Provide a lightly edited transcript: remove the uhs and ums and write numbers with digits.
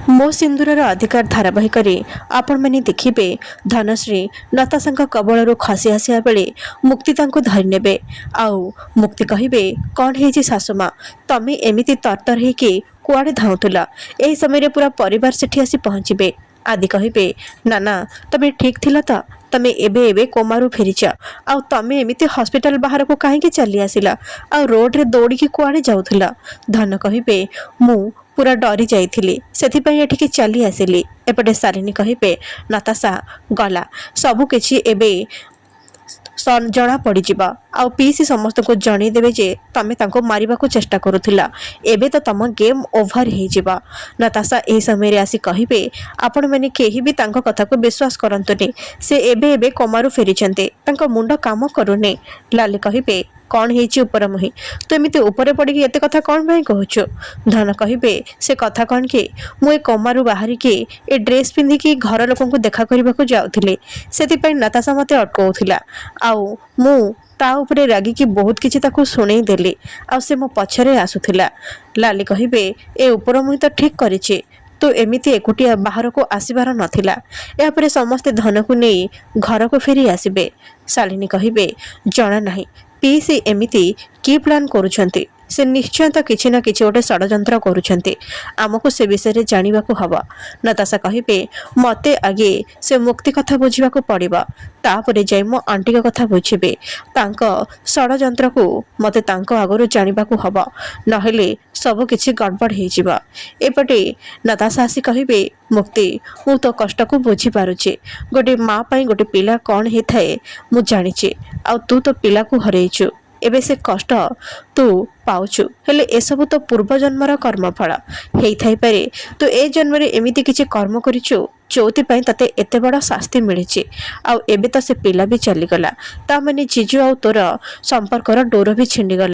ମୋ ସିନ୍ଦୁରର ଅଧିକାର ଧାରାବାହିକରେ ଆପଣମାନେ ଦେଖିବେ ଧନଶ୍ରୀ ନତାଶାଙ୍କ କବଳରୁ ଖସି ଆସିବା ବେଳେ ମୁକ୍ତି ତାଙ୍କୁ ଧରିନେବେ। ଆଉ ମୁକ୍ତି କହିବେ, କ'ଣ ହେଇଛି ଶାଶୁମା, ତମେ ଏମିତି ତରତର ହେଇକି କୁଆଡ଼େ ଧାଉଁଥିଲ? ଏହି ସମୟରେ ପୁରା ପରିବାର ସେଠି ଆସି ପହଞ୍ଚିବେ। ଆଦି କହିବେ, ନା ନା, ତମେ ଠିକ୍ ଥିଲ ତ? ତମେ ଏବେ ଏବେ କୋମାରୁ ଫେରିଛ, ଆଉ ତମେ ଏମିତି ହସ୍ପିଟାଲ ବାହାରକୁ କାହିଁକି ଚାଲି ଆସିଲ? ଆଉ ରୋଡ଼ରେ ଦୌଡ଼ିକି କୁଆଡ଼େ ଯାଉଥିଲ? ଧନ କହିବେ, ମୁଁ ପୁରା ଡରି ଯାଇଥିଲି, ସେଥିପାଇଁ ଏଠିକି ଚାଲି ଆସିଲି। ଏପଟେ ଶାଲିନୀ କହିବେ, ନତାଶା ଗଲା, ସବୁ କିଛି ଏବେ ଜଣା ପଡ଼ିଯିବ। ଆଉ ପିଇସି ସମସ୍ତଙ୍କୁ ଜଣେଇଦେବେ ଯେ ତମେ ତାଙ୍କୁ ମାରିବାକୁ ଚେଷ୍ଟା କରୁଥିଲ। ଏବେ ତ ତମ ଗେମ୍ ଓଭର ହେଇଯିବ। ନତାଶା ଏହି ସମୟରେ ଆସି କହିବେ, ଆପଣମାନେ କେହି ବି ତାଙ୍କ କଥାକୁ ବିଶ୍ୱାସ କରନ୍ତୁନି। ସେ ଏବେ ଏବେ କୋମାରୁ ଫେରିଛନ୍ତି, ତାଙ୍କ ମୁଣ୍ଡ କାମ କରୁନି। ଲାଲି କହିବେ, କ'ଣ ହେଇଛି ଉପର ମୁହିଁ, ତୁ ଏମିତି ଉପରେ ପଡ଼ିକି ଏତେ କଥା କ'ଣ ପାଇଁ କହୁଛୁ? ଧନ କହିବେ, ସେ କଥା କ'ଣ କି, ମୁଁ ଏ କୋମାରୁ ବାହାରିକି ଏ ଡ୍ରେସ୍ ପିନ୍ଧିକି ଘର ଲୋକଙ୍କୁ ଦେଖା କରିବାକୁ ଯାଉଥିଲି, ସେଥିପାଇଁ ନତାଶା ମୋତେ ଅଟକାଉଥିଲା। ଆଉ ମୁଁ ତା ଉପରେ ରାଗିକି ବହୁତ କିଛି ତାକୁ ଶୁଣେଇ ଦେଲି, ଆଉ ସେ ମୋ ପଛରେ ଆସୁଥିଲା। ଲାଲି କହିବେ, ଏ ଉପର ମୁହିଁ ତ ଠିକ୍ କରିଛି, ତୁ ଏମିତି ଏକୁଟିଆ ବାହାରକୁ ଆସିବାର ନଥିଲା। ଏହାପରେ ସମସ୍ତେ ଧନକୁ ନେଇ ଘରକୁ ଫେରି ଆସିବେ। ଶାଲିନୀ କହିବେ, ଜଣା ନାହିଁ ପିଇସି ଏମିତି କି ପ୍ଲାନ୍ କରୁଛନ୍ତି। ସେ ନିଶ୍ଚୟ ତ କିଛି ନା କିଛି ଗୋଟେ ଷଡ଼ଯନ୍ତ୍ର କରୁଛନ୍ତି, ଆମକୁ ସେ ବିଷୟରେ ଜାଣିବାକୁ ହବ। ନତାଶା କହିବେ, ମୋତେ ଆଗେ ସେ ମୁକ୍ତି କଥା ବୁଝିବାକୁ ପଡ଼ିବ, ତାପରେ ଯାଇ ମୋ ଆଣ୍ଟିଙ୍କ କଥା ବୁଝିବେ। ତାଙ୍କ ଷଡ଼ଯନ୍ତ୍ରକୁ ମୋତେ ତାଙ୍କ ଆଗରୁ ଜାଣିବାକୁ ହବ, ନହେଲେ ସବୁ କିଛି ଗଡ଼ବଡ଼ ହେଇଯିବ। ଏପଟେ ନତାଶା ଆସି କହିବେ, ମୁକ୍ତି, ମୁଁ ତୋ କଷ୍ଟକୁ ବୁଝିପାରୁଛି। ଗୋଟେ ମା ପାଇଁ ଗୋଟେ ପିଲା କ'ଣ ହେଇଥାଏ ମୁଁ ଜାଣିଛି, ଆଉ ତୁ ତୋ ପିଲାକୁ ହରେଇଛୁ। ଏବେ ସେ କଷ୍ଟ ତୁ ପାଉଛୁ, ହେଲେ ଏସବୁ ତ ପୂର୍ବଜନ୍ମର କର୍ମଫଳ ହେଇଥାଇପାରେ। ତୁ ଏ ଜନ୍ମରେ ଏମିତି କିଛି କର୍ମ କରିଛୁ ଯୋଉଥିପାଇଁ ତତେ ଏତେ ବଡ଼ ଶାସ୍ତି ମିଳିଛି। ଆଉ ଏବେ ତ ସେ ପିଲା ବି ଚାଲିଗଲା, ତା ମାନେ ଜିଜୁ ଆଉ ତୋର ସମ୍ପର୍କର ଡୋର ବି ଛିଣ୍ଡିଗଲା।